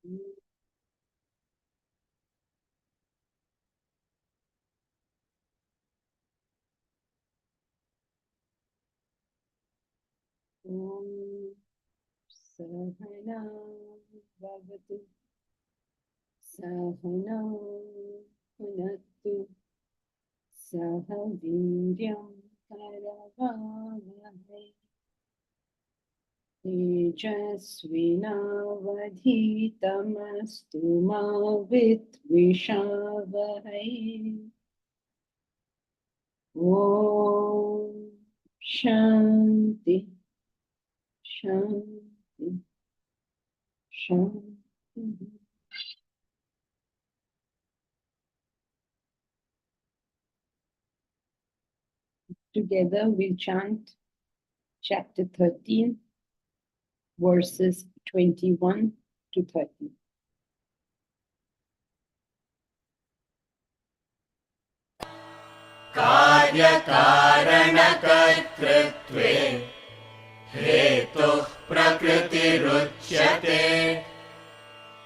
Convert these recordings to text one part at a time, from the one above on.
Om Sahana Bhavatu Sahana Punatu Saha Viryam Karavavahai Tejasvinavadhitamastu ma Vidvishavahai. Om Shanti Shanti Shanti. Together we'll chant chapter 13, verses 21 to 30. कार्यकारणकर्तृत्वे हेतुः प्रकृतिरुच्यते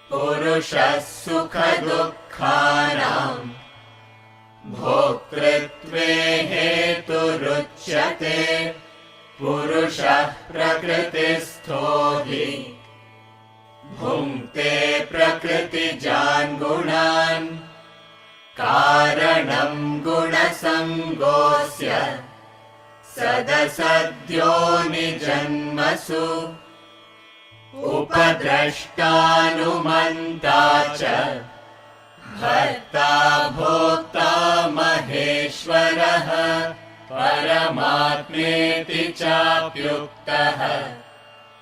पुरुषः सुखदुःखानां भोक्तृत्वे हेतुरुच्यते पुरुषः प्रकृतिस्थो हि भुङ्क्ते प्रकृतिजान् गुणान् कारणं गुणसङ्गोऽस्य सदसद्यो निजन्मसु उपद्रष्टानुमन्ता च भर्ता भोक्ता महेश्वरः परमात्मेति चाप्युक्तः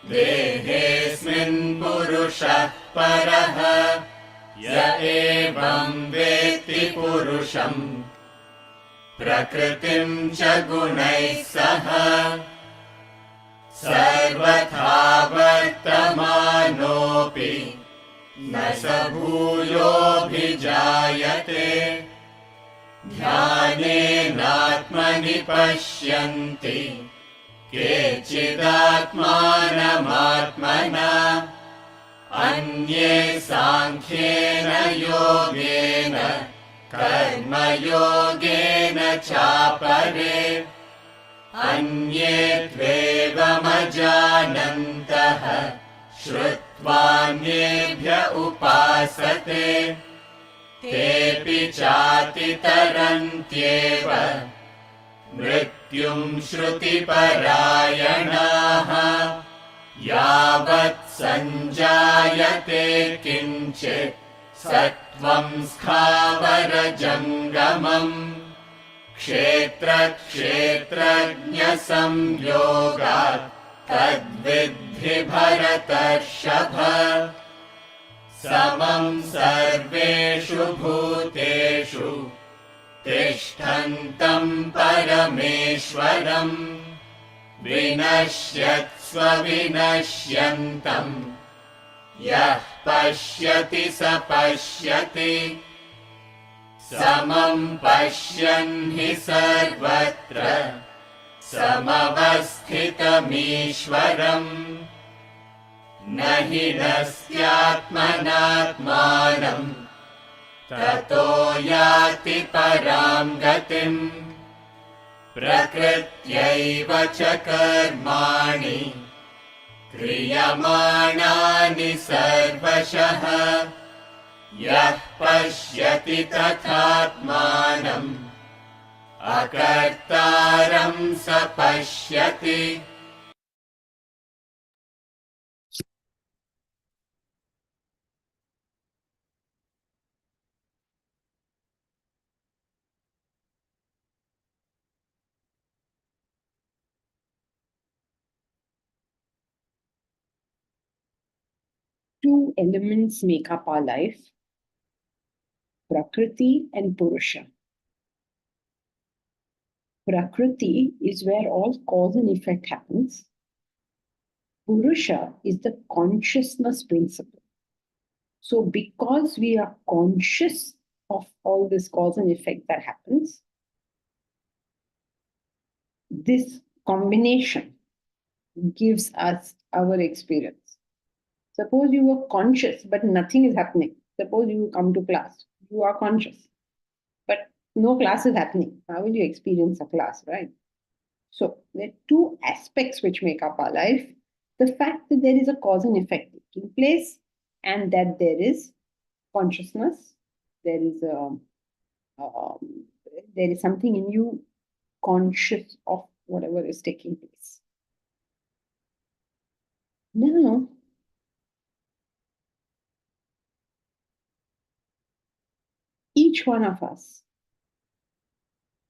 देहेऽस्मिन् पुरुषः परः य एवं वेत्ति पुरुषं प्रकृतिं च गुणैः सह सर्वथा वर्तमानोऽपि न स भूयोऽभिजायते ध्यानेनात्मनि पश्यन्ति केचिदात्मानमात्मना अन्ये साङ्ख्येन योगेन कर्मयोगेन चापरे अन्ये त्वेवमजानन्तः श्रुत्वान्येभ्य उपासते तेऽपि चातितरन्त्येव मृत्युं श्रुतिपरायणाः यावत् सञ्जायते किञ्चित् सत्त्वं स्थावरजङ्गमम् क्षेत्रक्षेत्रज्ञसंयोगात् तद्विद्धि भरतर्षभ समं सर्वेषु भूतेषु तिष्ठन्तं परमेश्वरम् विनश्यत्स्व विनश्यन्तम् यः पश्यति स पश्यति समं पश्यन् हि सर्वत्र समवस्थितमीश्वरम् न हि नस्त्यात्मनात्मानं ततो याति परां गतिम् प्रकृत्यैव च कर्माणि क्रियमाणानि सर्वशः यः पश्यति तथात्मानम् अकर्तारं स पश्यति. Two elements make up our life, Prakriti and Purusha. Prakriti is where all cause and effect happens. Purusha is the consciousness principle. So because we are conscious of all this cause and effect that happens, this combination gives us our experience. Suppose you were conscious, but nothing is happening. Suppose you come to class, you are conscious, but no class is happening. How will you experience a class, right? So there are two aspects which make up our life. The fact that there is a cause and effect taking place, and that there is consciousness, there is a um, there is something in you conscious of whatever is taking place. Now, each one of us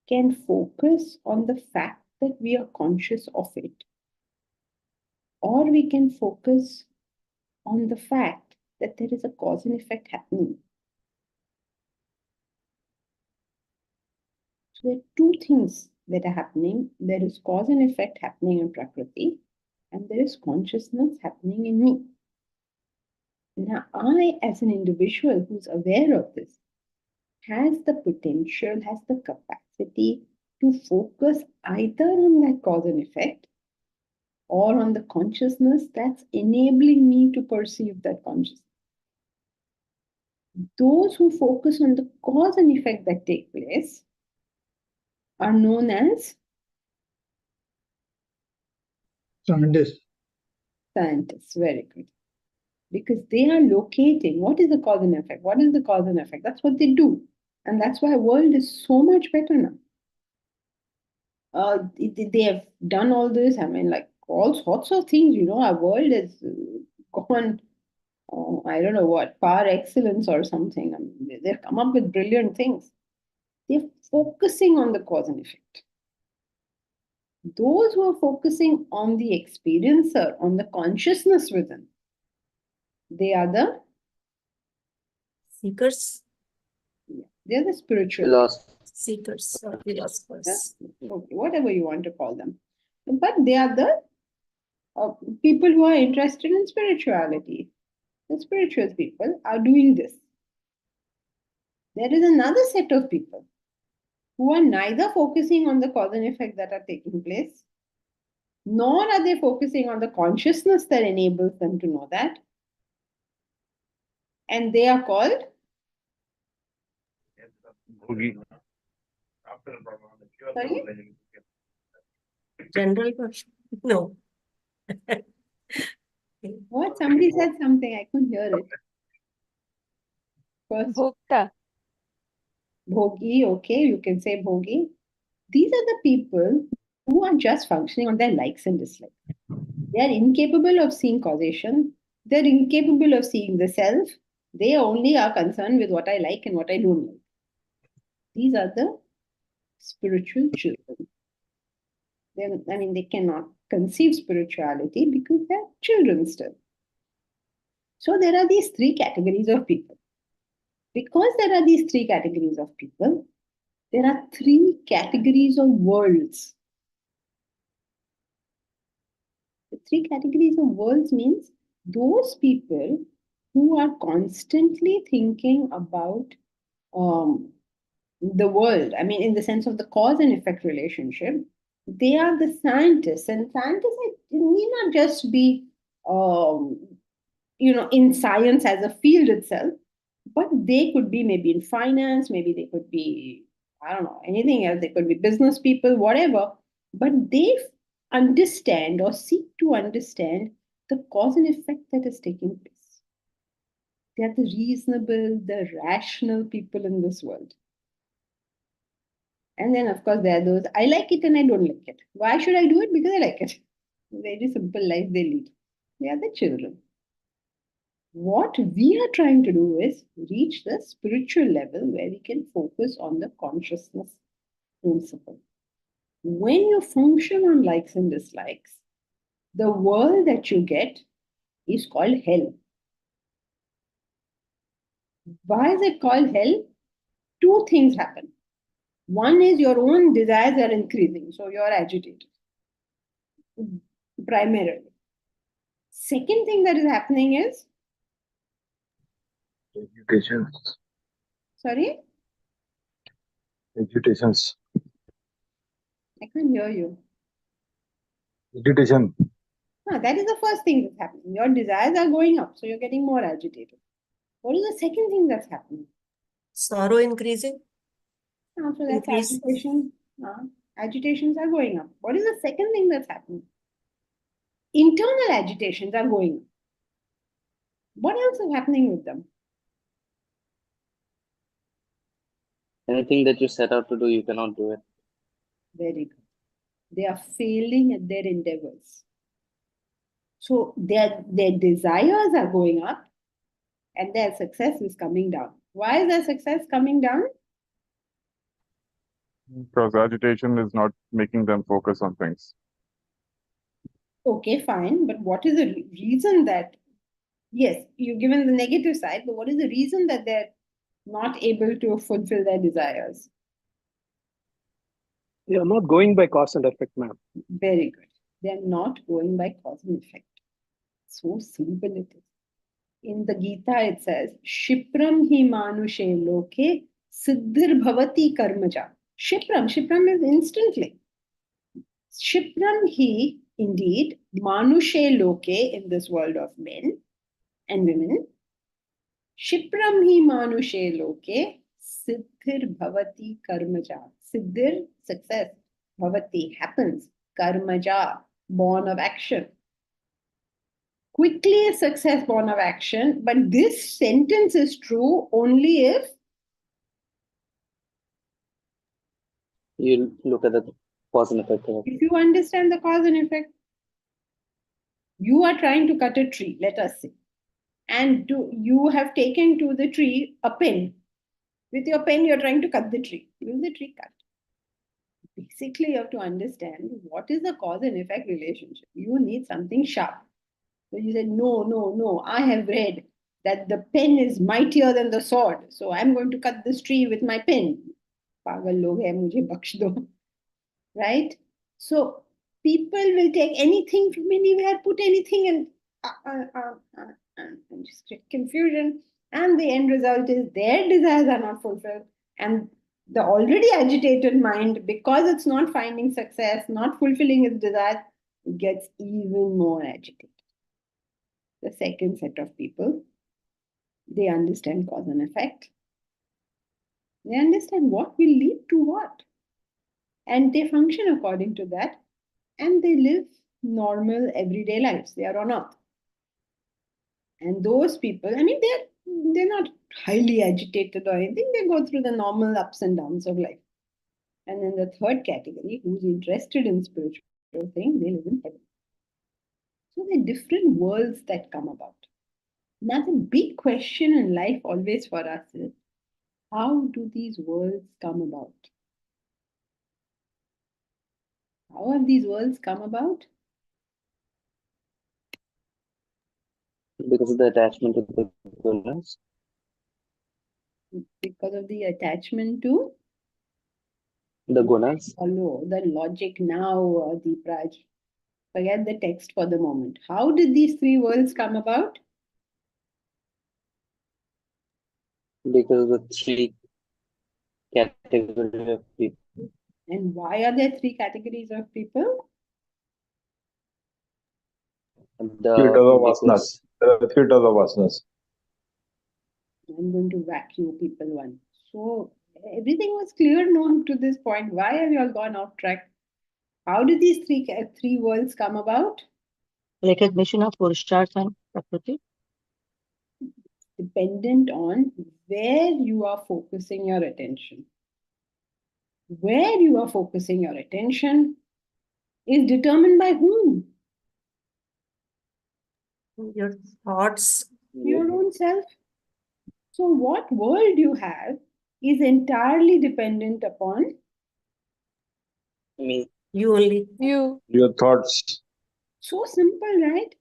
can focus on the fact that we are conscious of it, or we can focus on the fact that there is a cause and effect happening. So there are two things that are happening. There is cause and effect happening in Prakriti, and there is consciousness happening in me. Now, I, as an individual who's aware of this, has the potential, has the capacity to focus either on that cause and effect or on the consciousness that's enabling me to perceive that consciousness. Those who focus on the cause and effect that take place are known as scientists. Very good. Because they are locating what is the cause and effect. What is the cause and effect? That's what they do. And that's why the world is so much better now. They have done all this. I mean, like all sorts of things. Our world has gone, I don't know what, par excellence or something. I mean, they've come up with brilliant things. They're focusing on the cause and effect. Those who are focusing on the experiencer, on the consciousness within, they are the Seekers. They're the spiritual Seekers or philosophers. Okay, whatever you want to call them. But they are the people who are interested in spirituality. The spiritual people are doing this. There is another set of people who are neither focusing on the cause and effect that are taking place, nor are they focusing on the consciousness that enables them to know that. And they are called Sorry? General person? No. What? Somebody said something. I couldn't hear it. First, Bhokta. Bhogi, okay, you can say Bhogi. These are the people who are just functioning on their likes and dislikes. They are incapable of seeing causation. They're incapable of seeing the self. They only are concerned with what I like and what I don't like. These are the spiritual children. They cannot conceive spirituality because they're children still. So there are these three categories of people. Because there are these three categories of people, there are three categories of worlds. The three categories of worlds means those people who are constantly thinking about the world. I mean, in the sense of the cause and effect relationship, they are the scientists. And scientists need not just be, in science as a field itself, but they could be maybe in finance, maybe they could be, I don't know, anything else. They could be business people, whatever. But they understand or seek to understand the cause and effect that is taking place. They are the reasonable, the rational people in this world. And then, of course, there are those, I like it and I don't like it. Why should I do it? Because I like it. Very simple life they lead. They are the children. What we are trying to do is reach the spiritual level where we can focus on the consciousness principle. When you function on likes and dislikes, the world that you get is called hell. Why is it called hell? Two things happen. One is your own desires are increasing, so you're agitated, primarily. Second thing that is happening is Agitations. Sorry? Agitations. I can't hear you. Agitation. That is the first thing that's happening. Your desires are going up, so you're getting more agitated. What is the second thing that's happening? Sorrow increasing. So that's Increase. agitation. Agitations are going up. What is the second thing that's happening? Internal agitations are going up. What else is happening with them? Anything that you set out to do, you cannot do it. Very good. They are failing at their endeavors. So their desires are going up and their success is coming down. Why is their success coming down? Because agitation is not making them focus on things. Okay, fine. But what is the reason that, yes, you've given the negative side, but what is the reason that they're not able to fulfill their desires? They are not going by cause and effect, ma'am. Very good. They're not going by cause and effect. So simple it is. In the Gita, it says, Shipram hi manushe loke siddhir bhavati karmaja. Shipram is instantly. Shipram hi, indeed, manushe loke, in this world of men and women. Shipram hi manushe loke siddhir bhavati karmaja. Siddhir, success. Bhavati, happens. Karmaja, born of action. Quickly a success born of action, but this sentence is true only if You look at the cause and effect of it. you understand the cause and effect. You are trying to cut a tree, let us say, and you have taken to the tree a pen. With your pen, you're trying to cut the tree. Will the tree cut? Basically, you have to understand what is the cause and effect relationship. You need something sharp. So you said, no, I have read that the pen is mightier than the sword. So I'm going to cut this tree with my pen. Pagal log hai, mujhe baksh do. Right? So people will take anything from anywhere, put anything and just create confusion. And the end result is their desires are not fulfilled. And the already agitated mind, because it's not finding success, not fulfilling its desires, gets even more agitated. The second set of people, they understand cause and effect. They understand what will lead to what. And they function according to that. And they live normal everyday lives. They are on earth. And those people, I mean, they're not highly agitated or anything. They go through the normal ups and downs of life. And then the third category, who's interested in spiritual things, they live in heaven. So there are different worlds that come about. Now, the big question in life always for us is, how do these worlds come about? How have these worlds come about? Because of the attachment to the gunas. Because of the attachment to The gunas. follow the logic now, Deepraj. Forget the text for the moment. How did these three worlds come about? Because of the three categories of people. And why are there three categories of people? Because of vasanas. There are three types of vasanas. I'm going to whack you people one. So everything was clear known to this point. Why have you all gone off track? How did these three worlds come about? Recognition of Purusharth and Prakriti. Dependent on where you are focusing your attention. Where you are focusing your attention is determined by whom? Your thoughts. Your own self. So what world you have is entirely dependent upon Me. You only. You. Your thoughts. so simple, right?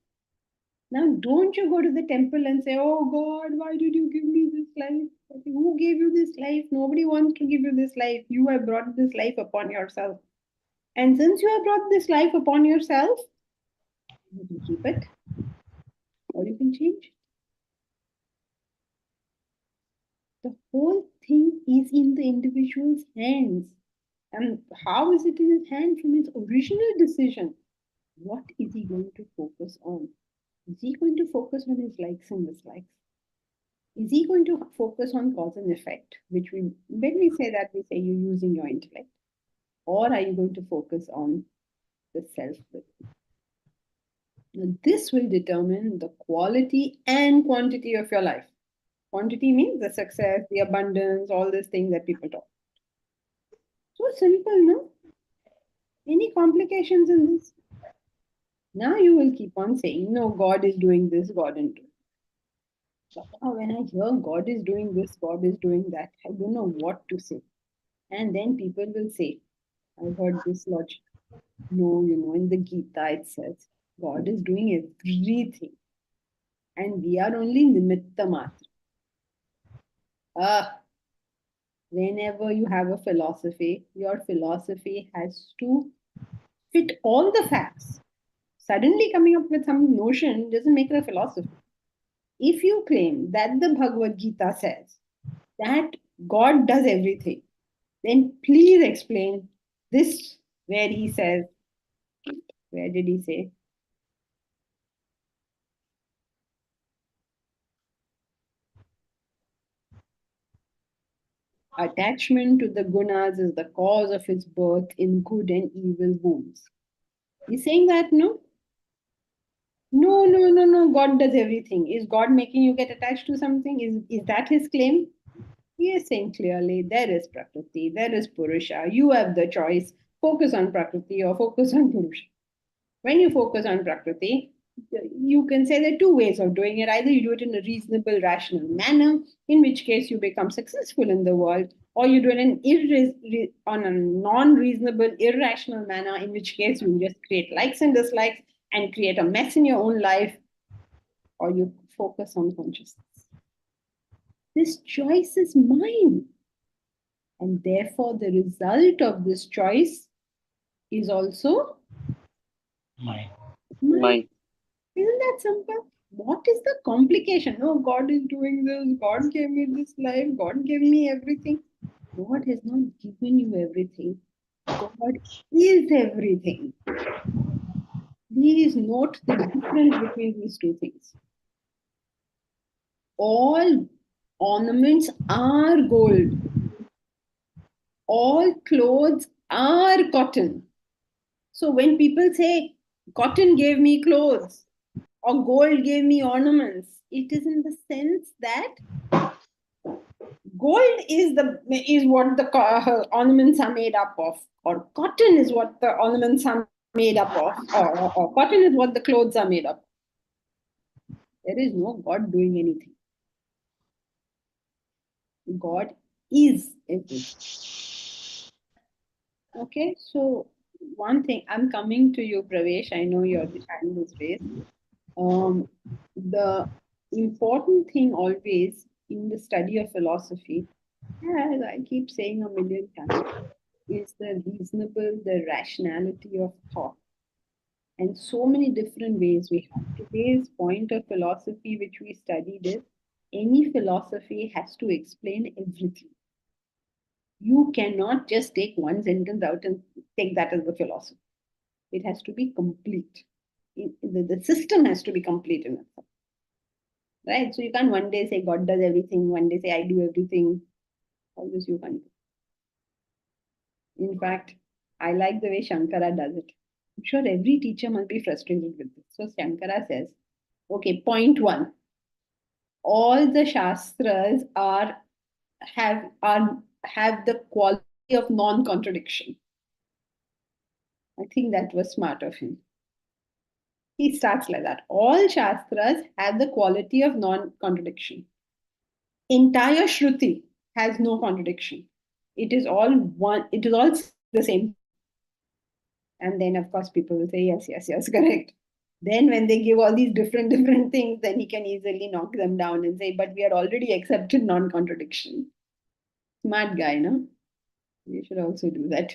Now, don't you go to the temple and say, oh God, why did you give me this life? Who gave you this life? Nobody wants to give you this life. You have brought this life upon yourself. And since you have brought this life upon yourself, you can keep it or you can change it. The whole thing is in the individual's hands. And how is it in his hand? From his original decision. what is he going to focus on? Is he going to focus on his likes and dislikes? Is he going to focus on cause and effect? Which we, when we say that, we say you're using your intellect. Or are you going to focus on the self-will? Now, this will determine the quality and quantity of your life. Quantity means the success, the abundance, all these things that people talk. So simple, no? Any complications in this? Now you will keep on saying, no, God is doing this, God is doing. So when I hear God is doing this, God is doing that, I don't know what to say. And then people will say, I've heard this logic. No, in the Gita it says, God is doing everything. And we are only nimitta matra. Whenever you have a philosophy, your philosophy has to fit all the facts. Suddenly coming up with some notion doesn't make it a philosophy. If you claim that the Bhagavad Gita says that God does everything, then please explain this where he says, where did he say? Attachment to the gunas is the cause of his birth in good and evil wombs. He's saying that, no? No. God does everything. Is God making you get attached to something? Is that his claim? He is saying clearly there is Prakriti, there is Purusha. You have the choice. Focus on Prakriti or focus on Purusha. When you focus on Prakriti, you can say there are two ways of doing it. Either you do it in a reasonable, rational manner, in which case you become successful in the world, or you do it on a non-reasonable, irrational manner, in which case you just create likes and dislikes and create a mess in your own life, or you focus on consciousness. This choice is mine. And therefore, the result of this choice is also Mine. mine. Isn't that simple? What is the complication? No, God is doing this. God gave me this life. God gave me everything. God has not given you everything. God is everything. Please note the difference between these two things. All ornaments are gold. All clothes are cotton. So when people say cotton gave me clothes or gold gave me ornaments, it is in the sense that gold is what the ornaments are made up of, or cotton is what the ornaments are made up of, or cotton is what the clothes are made up. There is no God doing anything. God is everything. Okay, so one thing, I'm coming to you, Pravesh. I know your hand is raised. The important thing always in the study of philosophy, as I keep saying a million times, is the reasonable, the rationality of thought. And so many different ways we have. Today's point of philosophy, which we studied, is any philosophy has to explain everything. You cannot just take one sentence out and take that as the philosophy. It has to be complete. The system has to be complete in itself. Right? So you can't one day say God does everything, one day say I do everything. All this you can't do. In fact, I like the way Shankara does it. I'm sure every teacher must be frustrated with this. So Shankara says, okay, point one. All the Shastras have the quality of non-contradiction. I think that was smart of him. He starts like that. All Shastras have the quality of non-contradiction. Entire Shruti has no contradiction. It is all one, it is all the same. And then, of course, people will say, yes, correct. Then, when they give all these different things, then he can easily knock them down and say, but we are already accepted non contradiction. Smart guy, no? We should also do that.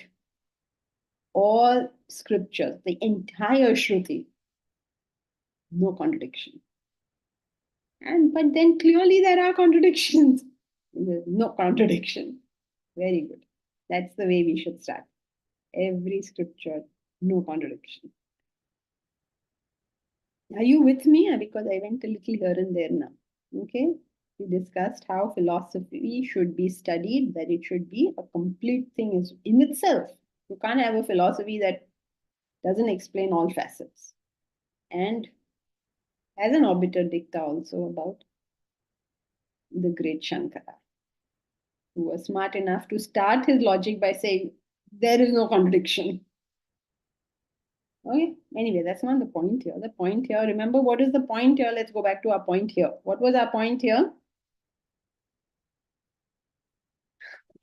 All scriptures, the entire Shruti, no contradiction. But then clearly there are contradictions. There's no contradiction. Very good. That's the way we should start. Every scripture, no contradiction. Are you with me? Because I went a little here and there now. Okay. We discussed how philosophy should be studied, that it should be a complete thing in itself. You can't have a philosophy that doesn't explain all facets. And as an obiter dicta also about the great Shankara, who was smart enough to start his logic by saying, there is no contradiction. Okay, anyway, that's not the point here. The point here, remember what is the point here? Let's go back to our point here. What was our point here?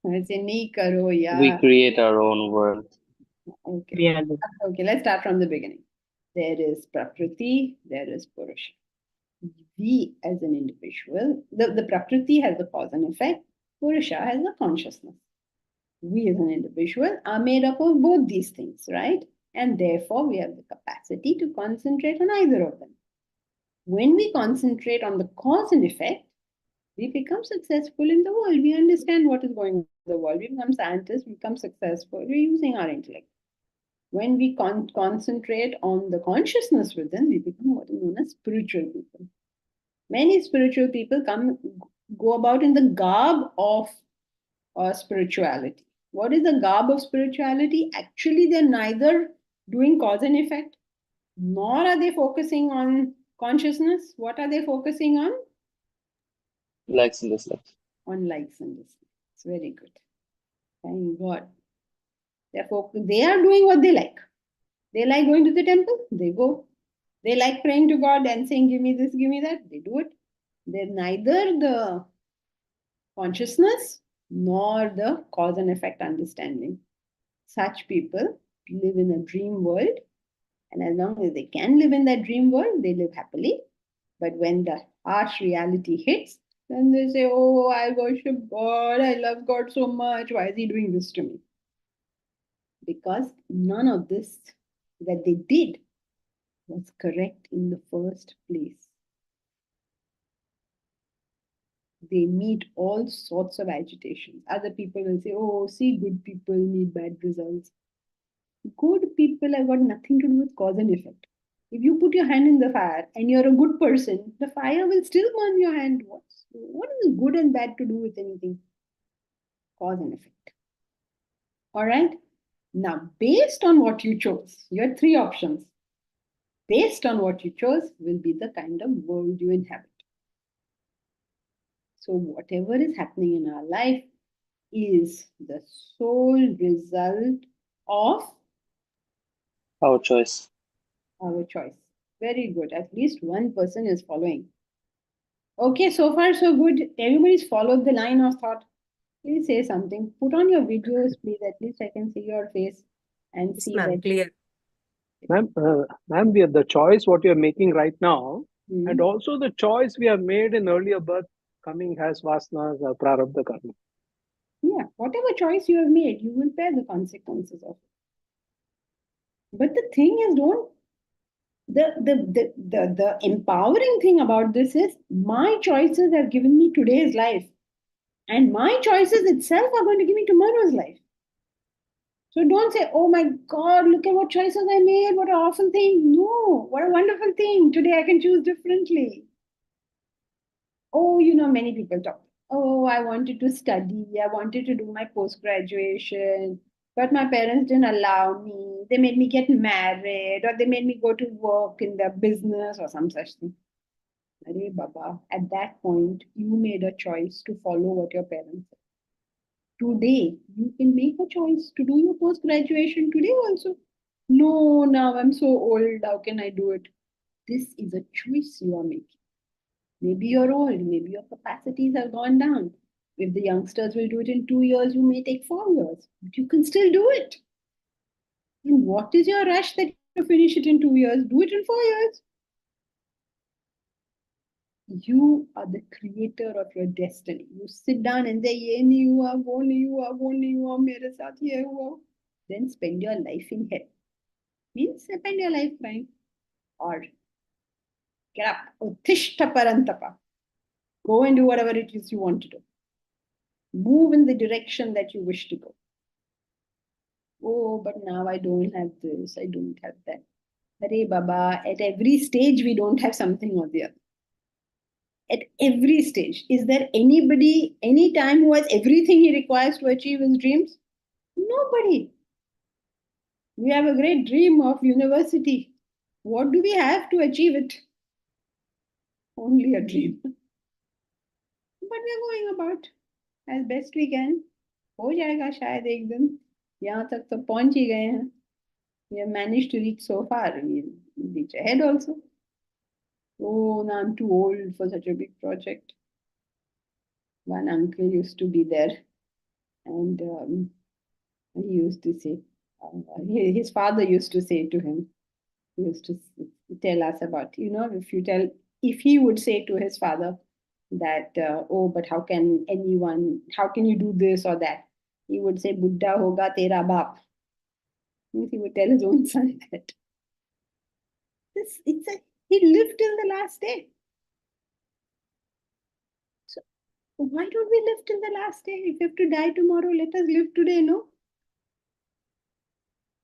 I say, nahi karo ya. We create our own world. Okay. Yeah. Okay, let's start from the beginning. There is Prakriti, there is Purusha. We as an individual, the Prakriti has the cause and effect, Purusha has the consciousness. We as an individual are made up of both these things, right? And therefore, we have the capacity to concentrate on either of them. When we concentrate on the cause and effect, we become successful in the world. We understand what is going on in the world. We become scientists, we become successful. We're using our intellect. When we concentrate on the consciousness within, we become what is known as spiritual people. Many spiritual people go about in the garb of spirituality. What is the garb of spirituality? Actually, they're neither doing cause and effect, nor are they focusing on consciousness. What are they focusing on? Likes and dislikes. On likes and dislikes. It's very good. Thank God. They are doing what they like. They like going to the temple, they go. They like praying to God and saying, give me this, give me that, they do it. They're neither the consciousness nor the cause and effect understanding. Such people live in a dream world, and as long as they can live in that dream world, they live happily. But when the harsh reality hits, then they say, oh, I worship God, I love God so much, why is He doing this to me? Because none of this that they did was correct in the first place. They meet all sorts of agitations. Other people will say, oh, see, good people meet bad results. Good people have got nothing to do with cause and effect. If you put your hand in the fire and you're a good person, the fire will still burn your hand. What is good and bad to do with anything? Cause and effect. All right? Now, based on what you chose, you had three options. Based on what you chose will be the kind of world you inhabit. So whatever is happening in our life is the sole result of Our choice. our choice. Very good. At least one person is following. Okay, so far so good. Everybody's followed the line of thought. Please say something. Put on your videos, please. At least I can see your face and Yes, see ma'am, that. clear. Ma'am, the choice what you're making right now, Hmm. and also the choice we have made in earlier birth, coming has vasanas or prarabdha karma. Yeah, whatever choice you have made, you will bear the consequences of it. But the thing is, the empowering thing about this is my choices have given me today's life, and my choices itself are going to give me tomorrow's life. So don't say, oh my God, look at what choices I made, what an awful thing. No, what a wonderful thing. Today I can choose differently. Oh, many people talk. Oh, I wanted to study, I wanted to do my post graduation, but my parents didn't allow me. They made me get married, or they made me go to work in their business or some such thing. Arey Baba, at that point, you made a choice to follow what your parents said. Today, you can make a choice to do your post graduation today also. No, now I'm so old, how can I do it? This is a choice you are making. Maybe you're old, maybe your capacities have gone down. If the youngsters will do it in 2 years, you may take 4 years, but you can still do it. And what is your rush that you finish it in 2 years? Do it in 4 years. You are the creator of your destiny. You sit down and say, ye nahi hua, wo nahi hua, wo nahi hua, mere saath ye hua. Then spend your life in hell. Means spend your life crying. Or get up. Uttishta parantapa. Go and do whatever it is you want to do. Move in the direction that you wish to go. Oh, but now I don't have this, I don't have that. Hare Baba, at every stage we don't have something or the other. At every stage. Is there anybody, any time who has everything he requires to achieve his dreams? Nobody. We have a great dream of university. What do we have to achieve it? Only a dream. But we're going about as best we can. हो जाएगा शायद एक दिन. यहाँ तक तो पहुंच ही गए हैं. We have managed to reach so far. We'll reach ahead also. Oh, no, I'm too old for such a big project. One uncle used to be there, and he used to say, his father used to say to him, he used to tell us about, if he would say to his father that, oh, but how can you do this or that? He would say, Buddha hoga tera baap. Means he would tell his own son that. He lived till the last day. So why don't we live till the last day? If we have to die tomorrow, let us live today, no?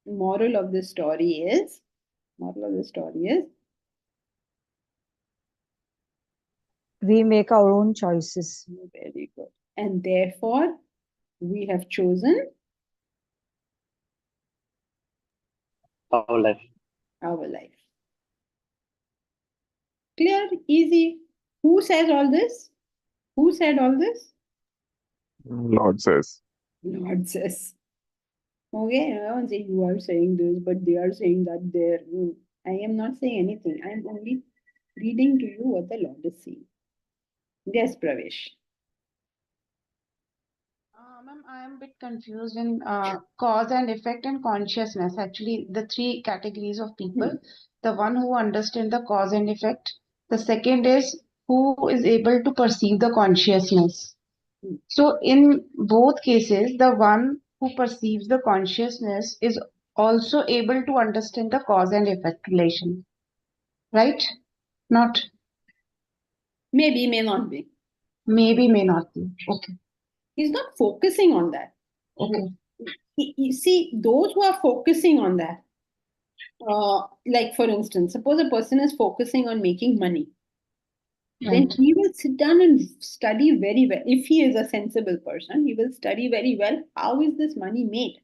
Moral of the story is we make our own choices. Very good. And therefore, we have chosen Our life. our life. Clear, easy. Who says all this? Who said all this? Lord says. Lord says. Okay, I won't say you are saying this, but they are saying that there. I am not saying anything. I am only reading to you what the Lord is saying. Yes, Pravesh. Ma'am, I am a bit confused in cause and effect and consciousness. Actually, the three categories of people. The one who understands the cause and effect. The second is who is able to perceive the consciousness. So in both cases, the one who perceives the consciousness is also able to understand the cause and effect relation. Right? Not? Maybe, may not be. Maybe, may not be. Okay. He's not focusing on that. Okay. You see, those who are focusing on that, like for instance, suppose a person is focusing on making money, then Right. he will sit down and study very well. If he is a sensible person, he will study very well. How is this money made?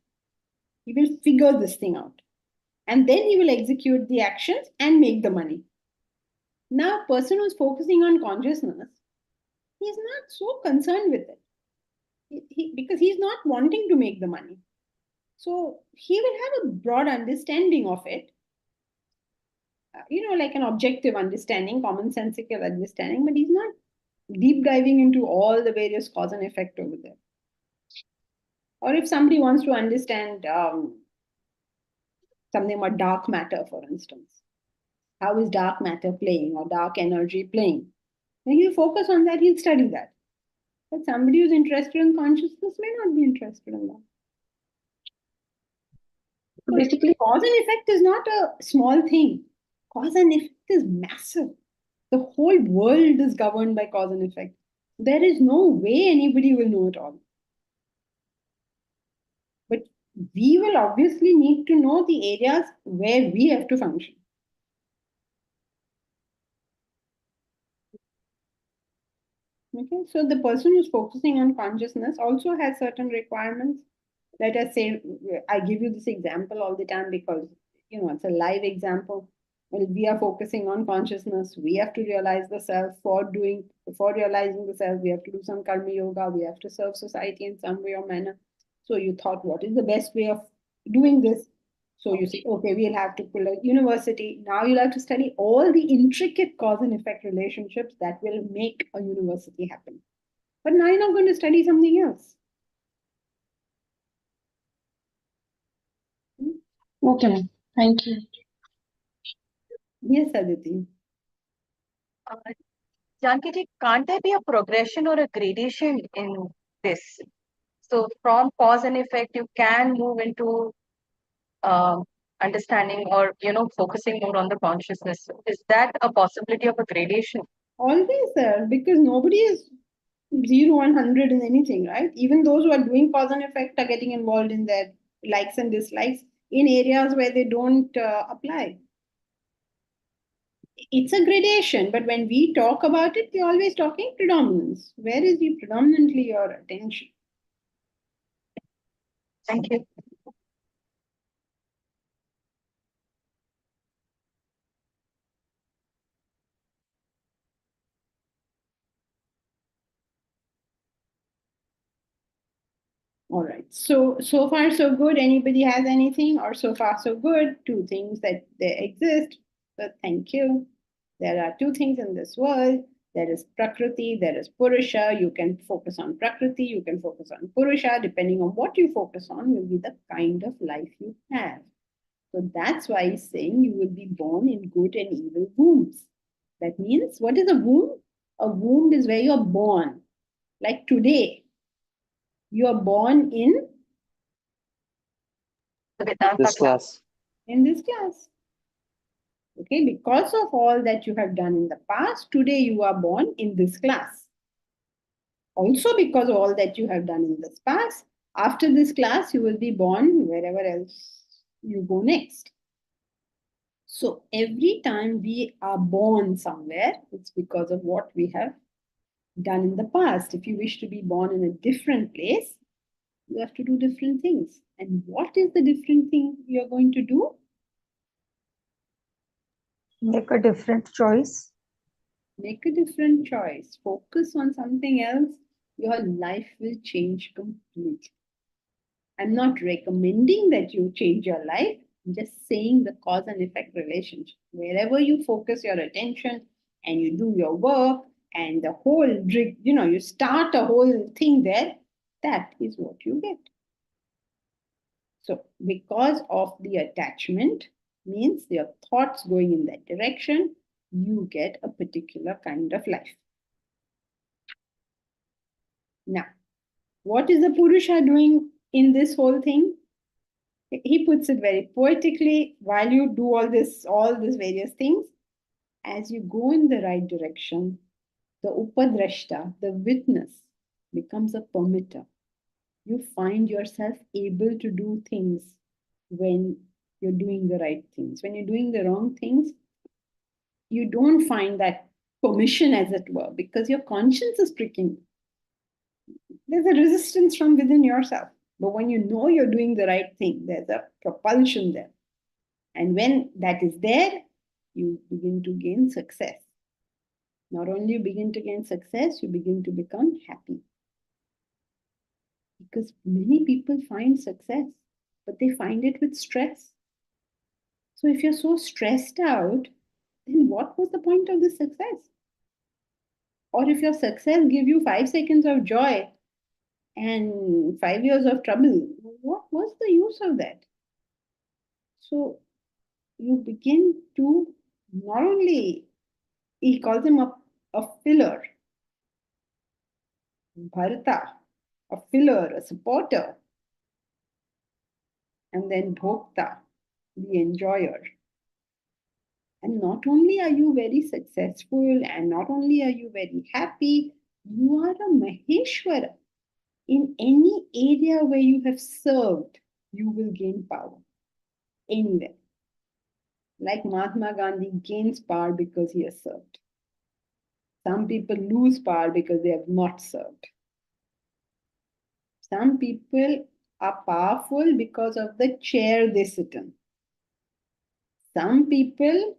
He will figure this thing out. And then he will execute the actions and make the money. Now, a person who's focusing on consciousness, he's not so concerned with it. Because he's not wanting to make the money. So he will have a broad understanding of it, like an objective understanding, commonsensical understanding, but he's not deep diving into all the various cause and effect over there. Or if somebody wants to understand something about dark matter, for instance, how is dark matter playing or dark energy playing? Then he'll focus on that, he'll study that. But somebody who's interested in consciousness may not be interested in that. Basically, cause and effect is not a small thing. Cause and effect is massive. The whole world is governed by cause and effect. There is no way anybody will know it all. But we will obviously need to know the areas where we have to function. Okay, so the person who's focusing on consciousness also has certain requirements. Let us say, I give you this example all the time because, it's a live example. Well, we are focusing on consciousness. We have to realize the self. Before realizing the self, we have to do some karma yoga. We have to serve society in some way or manner. So you thought, what is the best way of doing this? So you say, okay, we'll have to pull a university. Now you'll have to study all the intricate cause and effect relationships that will make a university happen. But now you're not going to study something else. okay. Thank you. Yes, Aditi. Janki, can't there be a progression or a gradation in this? So from cause and effect, you can move into understanding or, focusing more on the consciousness. Is that a possibility of a gradation? Always there, because nobody is 0, 100 in anything, right? Even those who are doing cause and effect are getting involved in their likes and dislikes in areas where they don't apply. It's a gradation, but when we talk about it, we're always talking predominance. Where is predominantly your attention? Thank you. All right. So far so good. Anybody has anything? Or so far so good? Two things that they exist. But thank you. There are two things in this world. There is Prakriti, there is Purusha. You can focus on Prakriti, you can focus on Purusha. Depending on what you focus on will be the kind of life you have. So that's why he's saying you will be born in good and evil wombs. That means, what is a womb? A womb is where you're born. Like today, you are born in The Vedanta This class. this class. Okay, because of all that you have done in the past, today you are born in this class. Also, because of all that you have done in this past, after this class, you will be born wherever else you go next. So every time we are born somewhere, it's because of what we have done in the past. If you wish to be born in a different place, you have to do different things. And what is the different thing you're going to do? Make a different choice. Make a different choice. Focus on something else. Your life will change completely. I'm not recommending that you change your life. I'm just saying the cause and effect relationship. Wherever you focus your attention and you do your work and the whole, you start a whole thing there, that is what you get. So, because of the attachment, means your thoughts going in that direction, you get a particular kind of life. Now, what is the Purusha doing in this whole thing? He puts it very poetically. While you do all these various things, as you go in the right direction, the Upadrashta, the witness, becomes a permitter. You find yourself able to do things when you're doing the right things. When you're doing the wrong things, you don't find that permission, as it were, because your conscience is pricking. There's a resistance from within yourself. But when you know you're doing the right thing, there's a propulsion there. And when that is there, you begin to gain success. Not only you begin to gain success, you begin to become happy. Because many people find success, but they find it with stress. So if you're so stressed out, then what was the point of the success? Or if your success gives you 5 seconds of joy and 5 years of trouble, what was the use of that? So you begin to not only, he calls him a filler, Bharata, a filler, a supporter, and then Bhokta, the enjoyer. And not only are you very successful and not only are you very happy, you are a Maheshwara. In any area where you have served, you will gain power. Anywhere. Like Mahatma Gandhi gains power because he has served. Some people lose power because they have not served. Some people are powerful because of the chair they sit in. Some people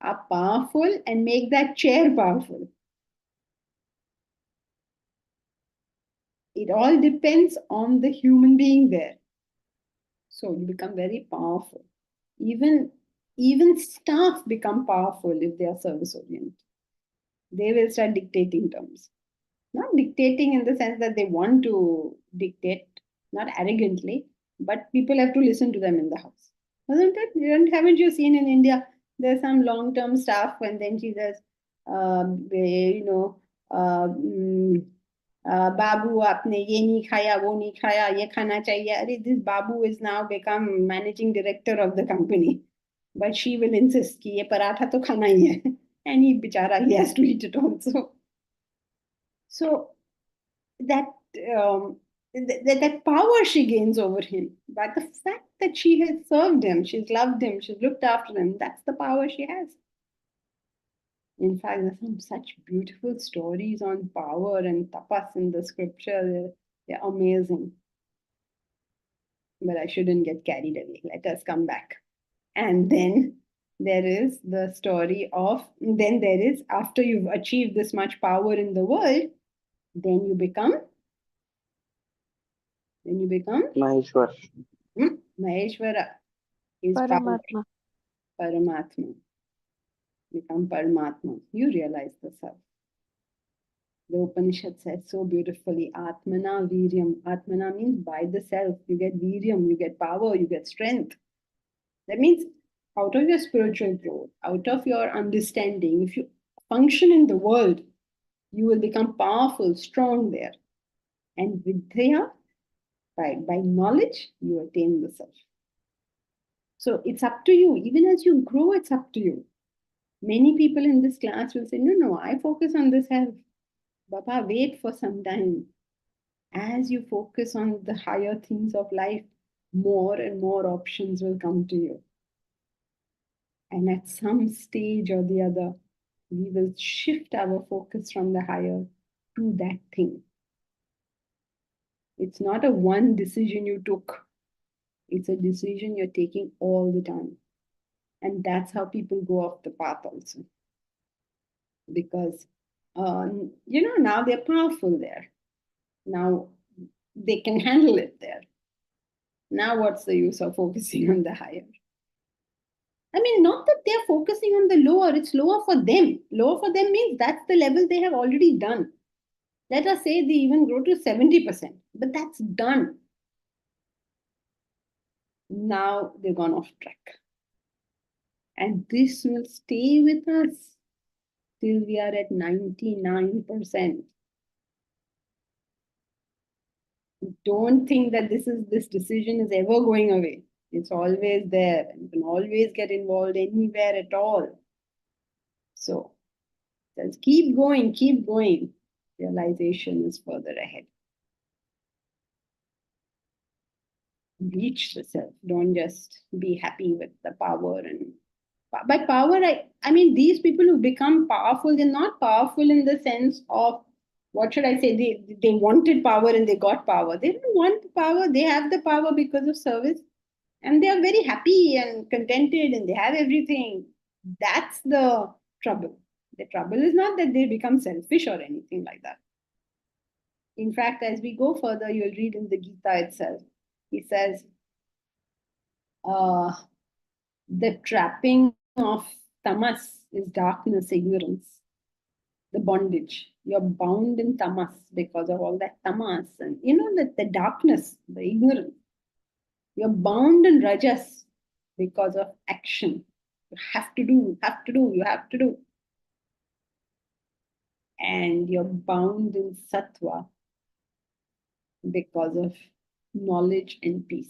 are powerful and make that chair powerful. It all depends on the human being there. So you become very powerful. Even staff become powerful if they are service oriented. They will start dictating terms. Not dictating in the sense that they want to dictate, not arrogantly, but people have to listen to them in the house. Wasn't it? Haven't you seen in India, there's some long-term staff and then she says, Babu, आपने ये नहीं खाया, वो नहीं खाया, ये खाना चाहिए. Arey, this Babu is now become managing director of the company. But she will insist कि ये पराठा तो खाना ही है. And he he has to eat it also. So that power she gains over him, by the fact that she has served him, she's loved him, she's looked after him, that's the power she has. In fact, there's some such beautiful stories on power and tapas in the scripture. They're amazing. But I shouldn't get carried away. Let us come back. And then there is the story of, then there is, after you've achieved this much power in the world, then you become Maheshwar. Maheshwara is found. Paramatma. Paramatma. Become Paramatma. You realize the self. The Upanishad says so beautifully, Atmana Viryam. Atmana means by the self. You get Viryam, you get power, you get strength. That means out of your spiritual growth, out of your understanding, if you function in the world, you will become powerful, strong there. And Vidya, by knowledge, you attain the self. So it's up to you. Even as you grow, it's up to you. Many people in this class will say, no, I focus on the self. Baba, wait for some time. As you focus on the higher things of life, more and more options will come to you. And at some stage or the other, we will shift our focus from the higher to that thing. It's not a one decision you took. It's a decision you're taking all the time. And that's how people go off the path also. Because, now they're powerful there. Now they can handle it there. Now what's the use of focusing on the higher? I mean, not that they're focusing on the lower, it's lower for them. Lower for them means that's the level they have already done. Let us say they even grow to 70%, but that's done. Now they've gone off track. And this will stay with us till we are at 99%. Don't think that this decision is ever going away. It's always there. You can always get involved anywhere at all. So just keep going, keep going. Realization is further ahead. Reach the self. Don't just be happy with the power. And by power, I mean these people who become powerful, they're not powerful in the sense of, what should I say, they wanted power and they got power. They don't want the power. They have the power because of service. And they are very happy and contented and they have everything. That's the trouble. The trouble is not that they become selfish or anything like that. In fact, as we go further, you'll read in the Gita itself. He says, the trapping of tamas is darkness, ignorance, the bondage. You're bound in tamas because of all that tamas and the darkness, the ignorance. You're bound in rajas because of action. You have to do, you have to do. And you're bound in sattva because of knowledge and peace.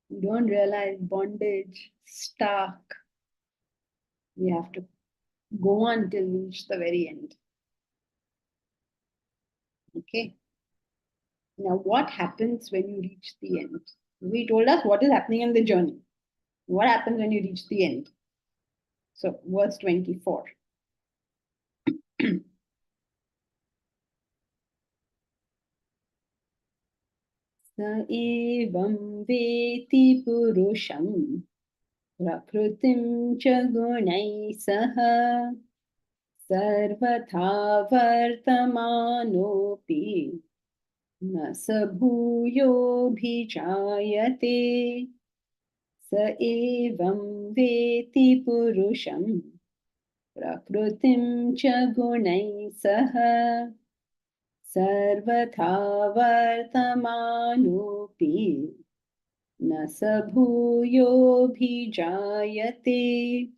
You don't realize bondage, stuck. We have to go on till we reach the very end. Okay. Now, what happens when you reach the end? We told us what is happening in the journey. What happens when you reach the end? So, verse 24. Sa evam veti purusham prakritim cha gunai saha sarvatha vartamanopi na sabhuyo bhijayate. Sa evam veti purusham prakritim cha gunai saha sarvatha vartamanopi na sabhuyo bhijayate.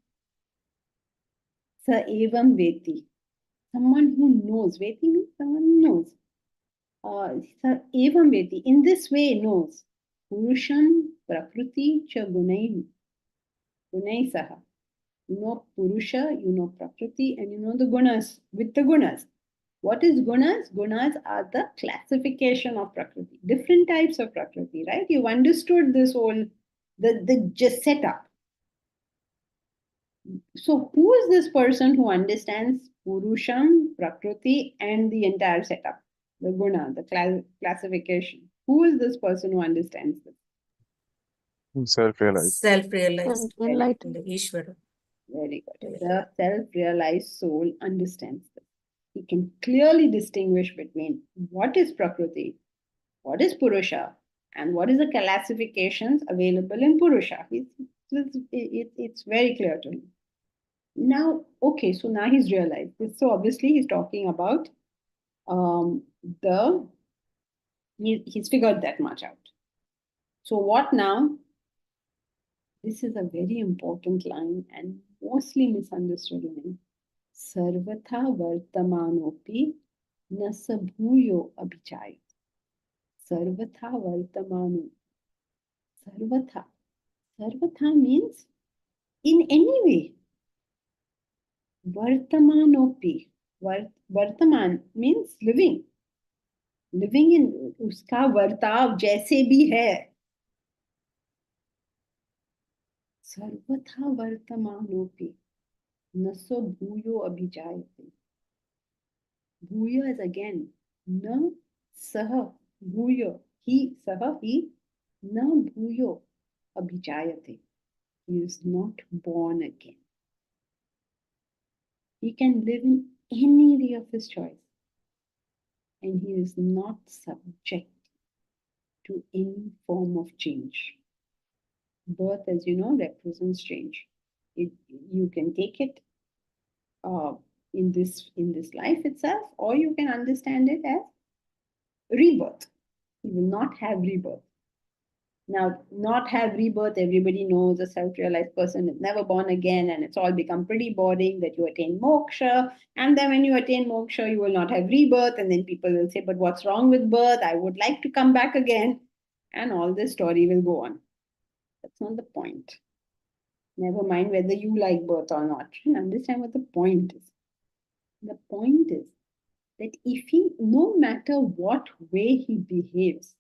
Sa evam veti. Someone who knows. Veti means someone who knows. Sa evam veti. In this way knows. Purusham prakriti cha gunai. Gunai saha. You know Purusha, you know Prakriti, and you know the gunas with the gunas. What is gunas? Gunas are the classification of Prakriti. Different types of Prakriti, right? You've understood this whole, the just setup. So who is this person who understands Purusham, Prakriti, and the entire setup? The guna, the classification. Who is this person who understands this? Self-realized. Self-realized. Enlightened. Ishvara. Very good. The self-realized soul understands this. He can clearly distinguish between what is Prakriti, what is Purusha, and what is the classifications available in Purusha. It's very clear to him. Now, okay, so now he's realized this. So obviously he's talking about he's figured that much out. So what now? This is a very important line and mostly misunderstood line. Sarvatha vartamanopi nasabhuyo abhichayat. Sarvatha vartamano. Sarvatha. Sarvatha means in any way. Vartamanopi. Vartaman means living. Living in उसका वर्ताव जैसे भी है. सर्वथा वर्तमानोपि न सो भूयो अभिजायते. Bhuya is again na sah bhuyo. He na bhuyo abhichayate. He is not born again. He can live in any way of his choice. And he is not subject to any form of change. Birth, as you know, represents change. You can take it in this life itself, or you can understand it as rebirth. You will not have rebirth. Now, not have rebirth, everybody knows a self-realized person is never born again, and it's all become pretty boring that you attain moksha. And then when you attain moksha, you will not have rebirth. And then people will say, but what's wrong with birth? I would like to come back again. And all this story will go on. That's not the point. Never mind whether you like birth or not. You understand what the point is. The point is that if he, no matter what way he behaves,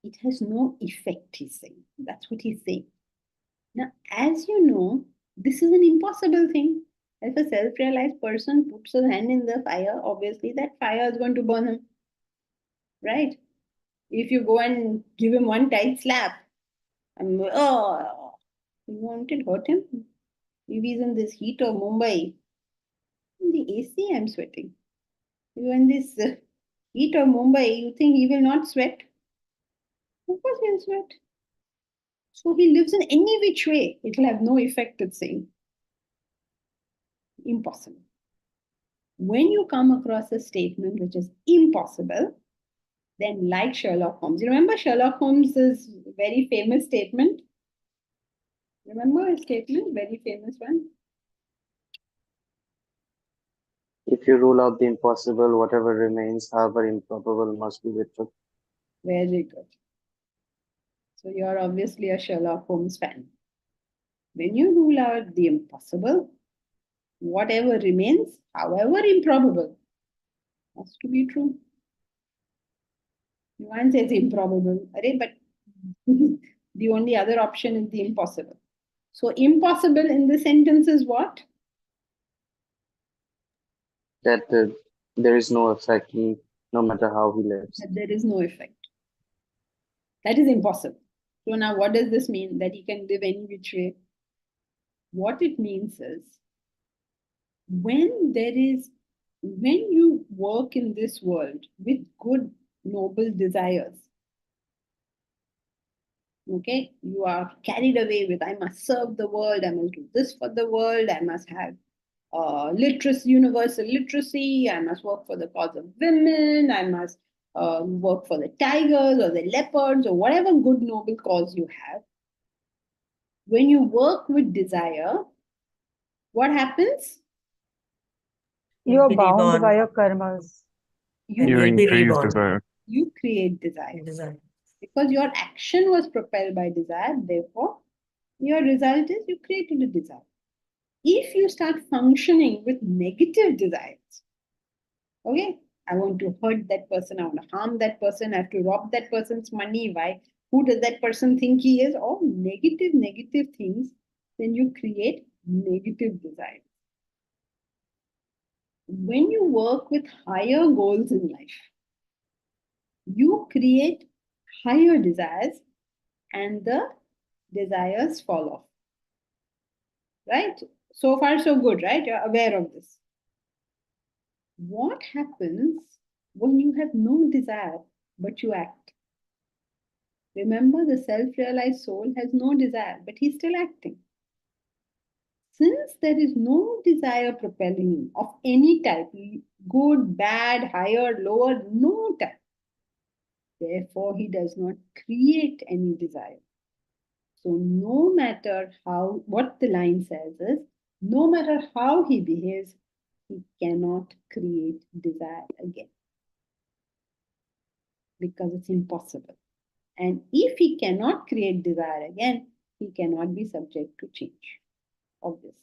it has no effect, he's saying. That's what he's saying. Now, as you know, this is an impossible thing. If a self-realized person puts his hand in the fire, obviously that fire is going to burn him. Right? If you go and give him one tight slap, and you won't it hurt him? If he's in this heat of Mumbai, in the AC, I'm sweating. You're in this heat of Mumbai, you think he will not sweat? Of course he'll sweat. So he lives in any which way. It will have no effect, it's saying. Impossible. When you come across a statement which is impossible, then like Sherlock Holmes. You remember Sherlock Holmes' very famous statement? Remember his statement? Very famous one. If you rule out the impossible, whatever remains, however improbable, must be the truth. Very good. So you're obviously a Sherlock Holmes fan. When you rule out the impossible, whatever remains, however improbable, has to be true. One says improbable, but the only other option is the impossible. So impossible in the sentence is what? That there is no effect, no matter how he lives. That there is no effect. That is impossible. So now what does this mean? That he can live any which way? What it means is, when you work in this world with good, noble desires, okay, you are carried away with, I must serve the world, I must do this for the world, I must have literacy, universal literacy, I must work for the cause of women, I must work for the tigers or the leopards or whatever good, noble cause you have. When you work with desire, what happens? You are Be bound reborn. by your karmas. And You you'll be increase reborn. desire. You create desire. Desire. Because your action was propelled by desire, therefore, your result is you created a desire. If you start functioning with negative desires, okay, I want to hurt that person, I want to harm that person, I have to rob that person's money, why? Who does that person think he is? All negative things. then you create negative desires. When you work with higher goals in life, you create higher desires and the desires fall off. Right? So far, so good, right? You're aware of this. What happens when you have no desire but you act? Remember, the self realized soul has no desire, but he's still acting. Since there is no desire propelling him of any type, good, bad, higher, lower, no type, therefore he does not create any desire. So no matter how, what the line says is, no matter how he behaves, he cannot create desire again. Because it's impossible. And if he cannot create desire again, he cannot be subject to change. Obviously.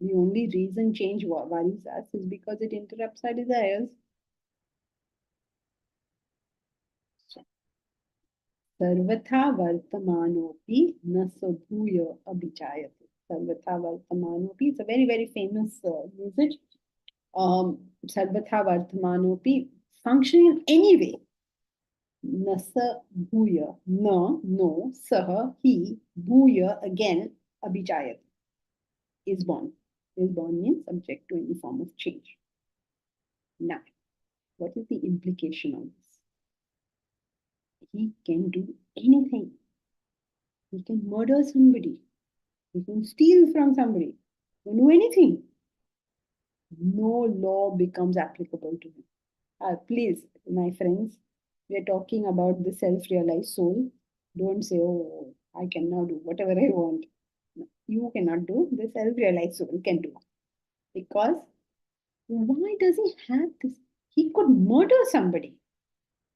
The only reason change worries us is because it interrupts our desires. Sarvatha vartamanopi na sabhuya abhichayate. Sarvatha vartamanopi. It's a very, very famous usage. Sarvatha vartamanopi, functioning in any way. Na sa bhuya, na, no, saha, he, bhuya, again, abhichayate, is born. Is born means subject to any form of change. Now, what is the implication of this? He can do anything. He can murder somebody. He can steal from somebody. He can do anything. No law becomes applicable to him. Please, my friends, we are talking about the self-realized soul. Don't say, oh, I can now do whatever I want. No, you cannot do. The self-realized soul can do. Because why does he have this? He could murder somebody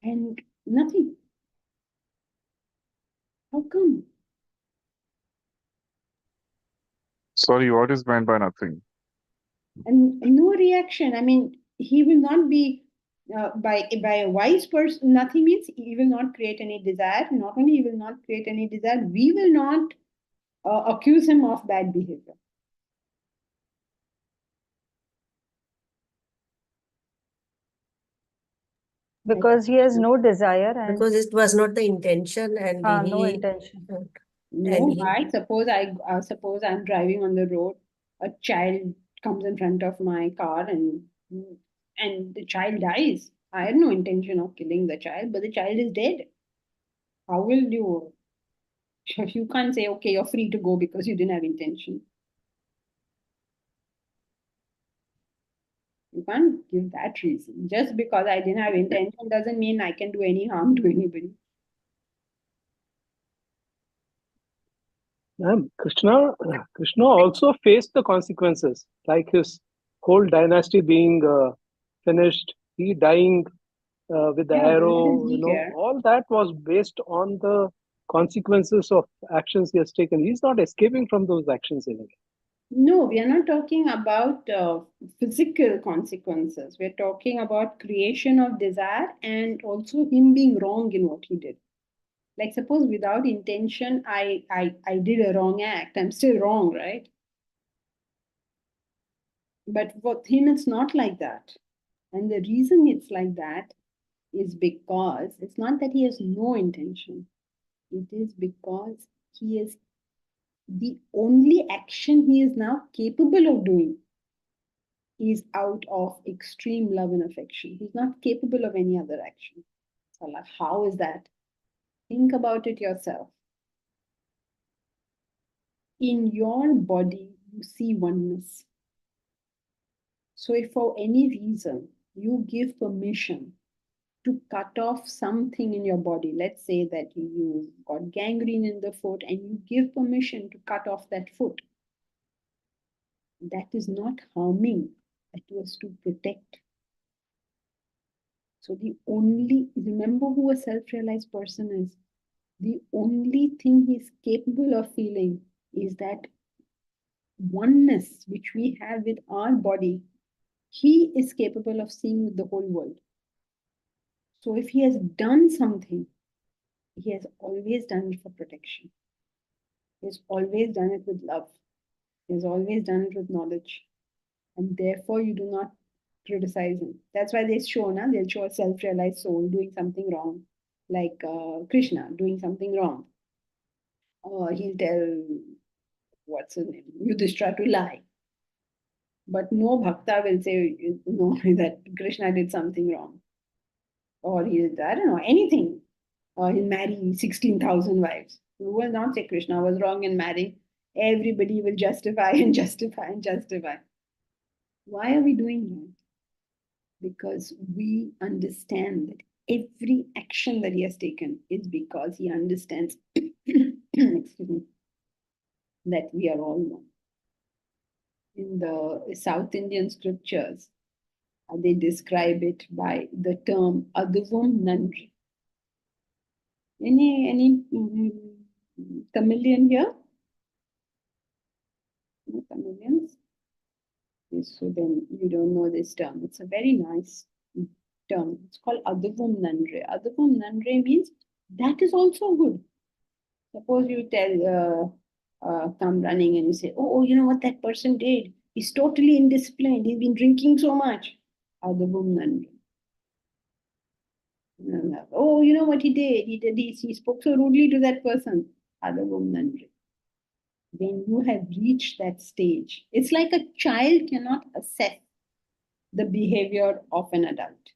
and nothing. How come? Sorry, what is meant by nothing? And no reaction. I mean, he will not be by a wise person. Nothing means he will not create any desire. Not only he will not create any desire, we will not accuse him of bad behavior. Because he has no desire and Because it was not the intention and no he intention. No, he- but suppose I'm driving on the road, a child comes in front of my car and the child dies. I had no intention of killing the child, but the child is dead. How will you? You can't say, okay, you're free to go because you didn't have intention. You can't give that reason. Just because I didn't have intention doesn't mean I can do any harm to anybody. Krishna also faced the consequences, like his whole dynasty being finished, he dying with the Yeah, but what arrow, does he care? all that was based on the consequences of actions he has taken. He's not escaping from those actions in a way. No, we are not talking about physical consequences. We're talking about creation of desire and also him being wrong in what he did. Like suppose without intention, I did a wrong act. I'm still wrong, right? But for him, it's not like that. And the reason it's like that is because it's not that he has no intention. It is because he is the only action he is now capable of doing is out of extreme love and affection. He's not capable of any other action. Salah, how is that? Think about it yourself. In your body, you see oneness. So if for any reason you give permission to cut off something in your body, let's say that you got gangrene in the foot and you give permission to cut off that foot, that is not harming, that was to protect. So the only, remember who a self-realized person is. The only thing he's capable of feeling is that oneness which we have with our body. He is capable of seeing with the whole world. So if he has done something, he has always done it for protection. He's always done it with love. He's always done it with knowledge. And therefore, you do not criticize him. That's why they show, they'll show a self realized soul doing something wrong, like Krishna doing something wrong. He'll tell, what's his name, Yudhishthira to lie. But no bhakta will say, no, that Krishna did something wrong. Or he'll, I don't know, anything. He'll marry 16,000 wives. You will not say Krishna was wrong in marrying. Everybody will justify and justify and justify. Why are we doing that? Because we understand that every action that he has taken is because he understands excuse me, that we are all one. In the South Indian scriptures, they describe it by the term aduvum nandri. Any Tamilian here? No Tamilians? So then you don't know this term. It's a very nice term. It's called aduvum nandre. Aduvum nandre means that is also good. Suppose you tell, come running and you say, oh, you know what that person did? He's totally indisciplined. He's been drinking so much. Aduvum nandre. Oh, you know what he did? He spoke so rudely to that person. Aduvum nandre. When you have reached that stage, it's like a child cannot assess the behavior of an adult.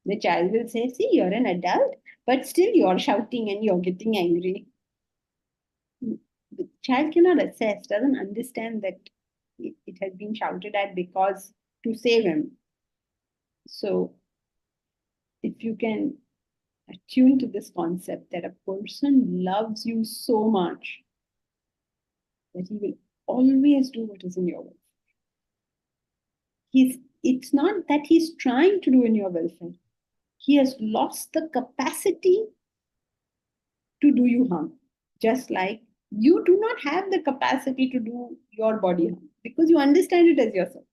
The child will say, see, you're an adult, but still you're shouting and you're getting angry. The child cannot assess, doesn't understand that it has been shouted at because to save him. So if you can attune to this concept that a person loves you so much that he will always do what is in your welfare. It's not that he's trying to do in your welfare. He has lost the capacity to do you harm. Just like you do not have the capacity to do your body harm because you understand it as yourself.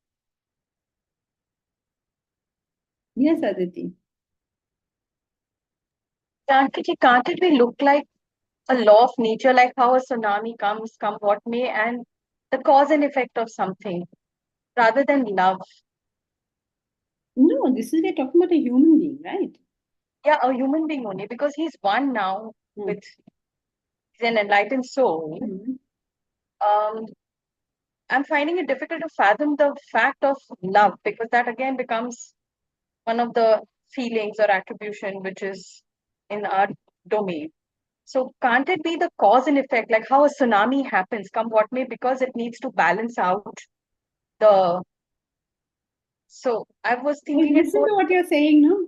Yes, Aditi. Can't it be look like a law of nature, like how a tsunami comes, come what may, and the cause and effect of something, rather than love? No, this is we're talking about a human being, right? Yeah, a human being only, because he's one now with he's an enlightened soul. I'm finding it difficult to fathom the fact of love, because that again becomes one of the feelings or attribution which is in our domain. So can't it be the cause and effect, like how a tsunami happens, come what may, because it needs to balance out the. So I was thinking. Well, listen to what you're saying, no?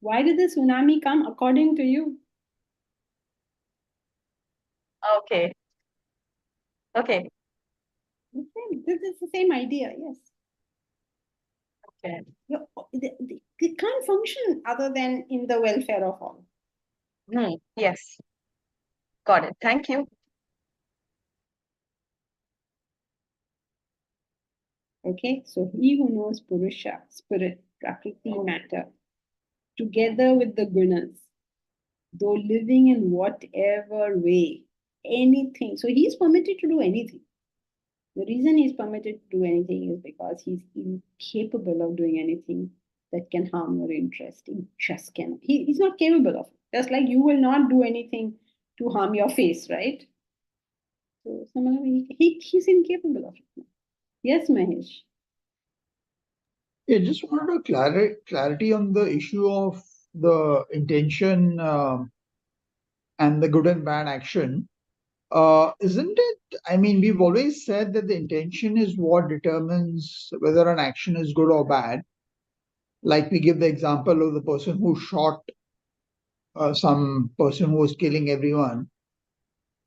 Why did the tsunami come according to you? Okay. Okay. This is the same idea, yes. Okay. It can't function other than in the welfare of all. Yes. Got it. Thank you. Okay, so he who knows Purusha, spirit, Prakriti, matter, together with the gunas, though living in whatever way, anything. So he's permitted to do anything. The reason he's permitted to do anything is because he's incapable of doing anything that can harm your interest. He just cannot. He's not capable of it. Just like you will not do anything to harm your face, right? So similarly, he's incapable of it. Yes, Mahesh. Yeah, just wanted a clarity on the issue of the intention and the good and bad action. Isn't it? I mean, we've always said that the intention is what determines whether an action is good or bad. Like we give the example of the person who shot some person who was killing everyone.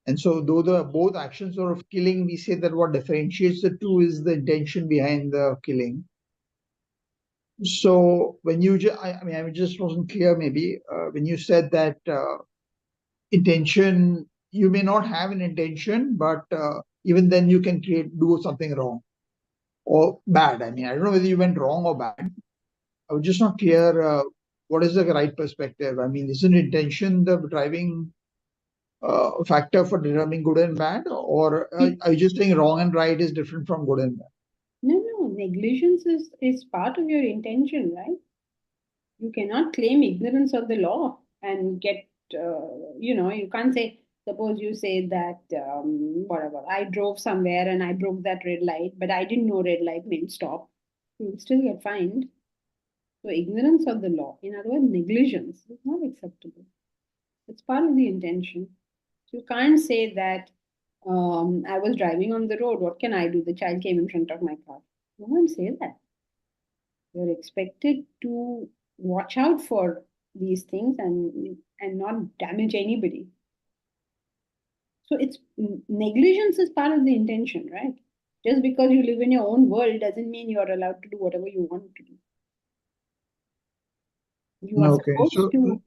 And so, though the both actions are of killing, we say that what differentiates the two is the intention behind the killing. So, when you, I just wasn't clear. Maybe when you said that intention, you may not have an intention, but even then you can do something wrong or bad. I mean, I don't know whether you went wrong or bad. I was just not clear. What is the right perspective? I mean, isn't intention the driving factor for determining good and bad, or are you just saying wrong and right is different from good and bad? No, negligence is part of your intention, right? You cannot claim ignorance of the law and get, you can't say, suppose you say that, whatever, I drove somewhere and I broke that red light, but I didn't know red light meant stop. You will still get fined. So, ignorance of the law, in other words, negligence, is not acceptable. It's part of the intention. So you can't say that I was driving on the road. What can I do? The child came in front of my car. No one say that. You're expected to watch out for these things and not damage anybody. So it's negligence is part of the intention, right? Just because you live in your own world doesn't mean you're allowed to do whatever you want to do. You are Okay, supposed to.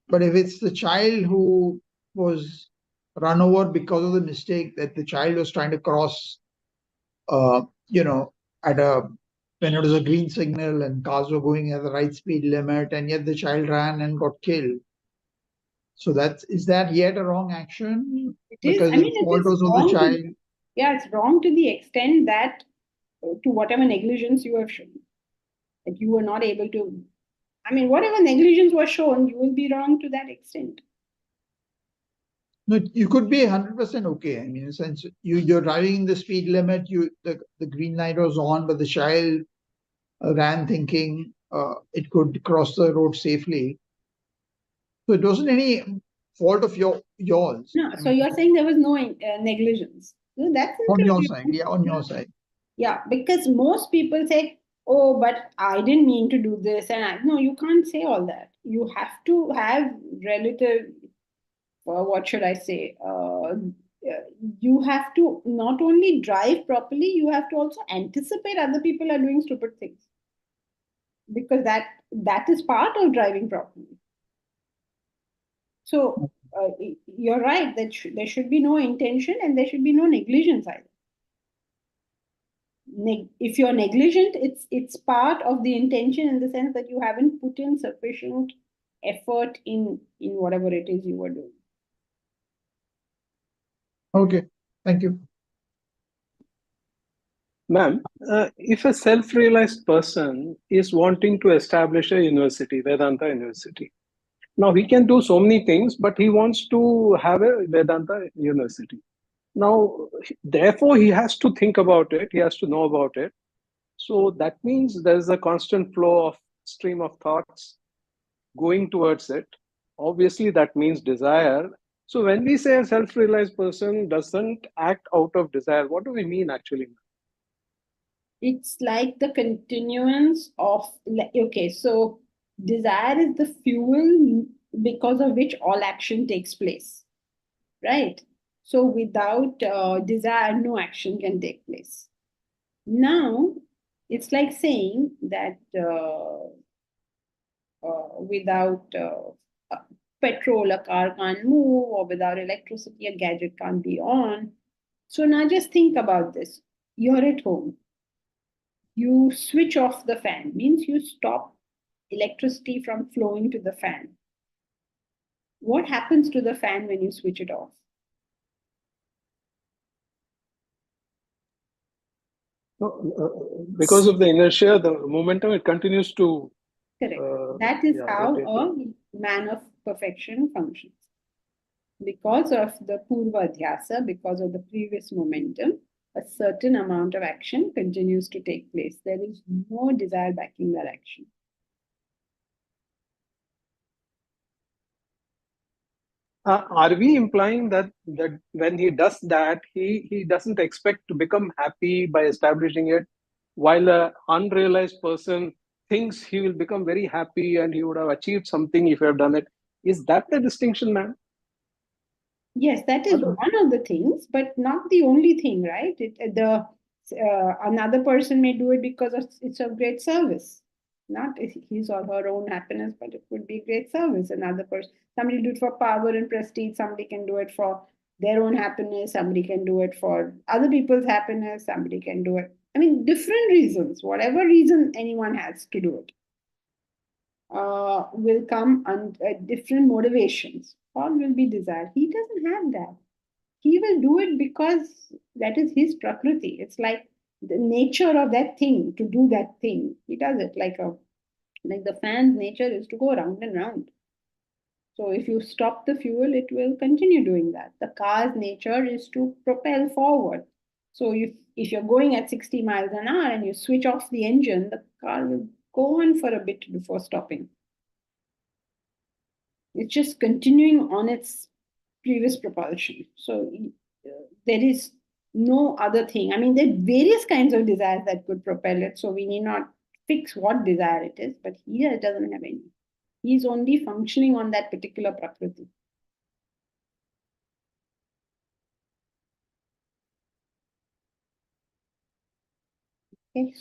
but if it's the child who was run over because of the mistake that the child was trying to cross, at when it was a green signal and cars were going at the right speed limit, and yet the child ran and got killed. So is that yet a wrong action? It is. Because I mean, the it fault is was of the wrong. child. Yeah, it's wrong to the extent that to whatever negligence you have shown, that you were not able to. I mean, whatever negligence was shown, you will be wrong to that extent. No, you could be 100% okay. I mean, in a sense, you're driving in the speed limit. The green light was on, but the child ran thinking it could cross the road safely. So it wasn't any fault of yours. No, so you're saying there was no negligence. So that's On your incorrect. side, yeah, on your side. Yeah, because most people say, "Oh, but I didn't mean to do this," and no, you can't say all that. You have to have relative. What should I say? You have to not only drive properly, you have to also anticipate other people are doing stupid things, because that is part of driving properly. So you're right that there should be no intention and there should be no negligence either. If you're negligent, it's part of the intention in the sense that you haven't put in sufficient effort in whatever it is you were doing. Okay, thank you. Ma'am, if a self-realized person is wanting to establish a university, Vedanta University, now he can do so many things, but he wants to have a Vedanta University. Now, therefore, he has to think about it, he has to know about it. So that means there's a constant flow of stream of thoughts going towards it. Obviously, that means desire. So when we say a self-realized person doesn't act out of desire, what do we mean actually? It's like the continuance of, okay, so desire is the fuel because of which all action takes place, right? So without desire, no action can take place. Now, it's like saying that without petrol, a car can't move, or without electricity, a gadget can't be on. So now just think about this. You're at home. You switch off the fan, means you stop electricity from flowing to the fan. What happens to the fan when you switch it off? Because of the inertia, the momentum, it continues to. Correct. That is how rotate. a man of perfection functions. Because of the purva dhyasa, because of the previous momentum, a certain amount of action continues to take place. There is no desire backing that action. Are we implying that when he does that, he doesn't expect to become happy by establishing it, while an unrealized person thinks he will become very happy and he would have achieved something if he have done it? Is that the distinction, ma'am? Yes, that is one of the things, but not the only thing, right? Another person may do it because it's a great service, not his or her own happiness, but it would be great service. Another person, somebody do it for power and prestige. Somebody can do it for their own happiness. Somebody can do it for other people's happiness. Somebody can do it. I mean, different reasons. Whatever reason anyone has to do it will come on different motivations. all will be desire. He doesn't have that. He will do it because that is his prakriti. It's like the nature of that thing to do that thing. He does it like the fan's nature is to go round and round. So if you stop the fuel, it will continue doing that. The car's nature is to propel forward. So if you're going at 60 miles an hour and you switch off the engine, the car will go on for a bit before stopping. It's just continuing on its previous propulsion. So there is no other thing. I mean, there are various kinds of desires that could propel it. So we need not fix what desire it is, but here it doesn't have any. He's only functioning on that particular prakriti. Okay.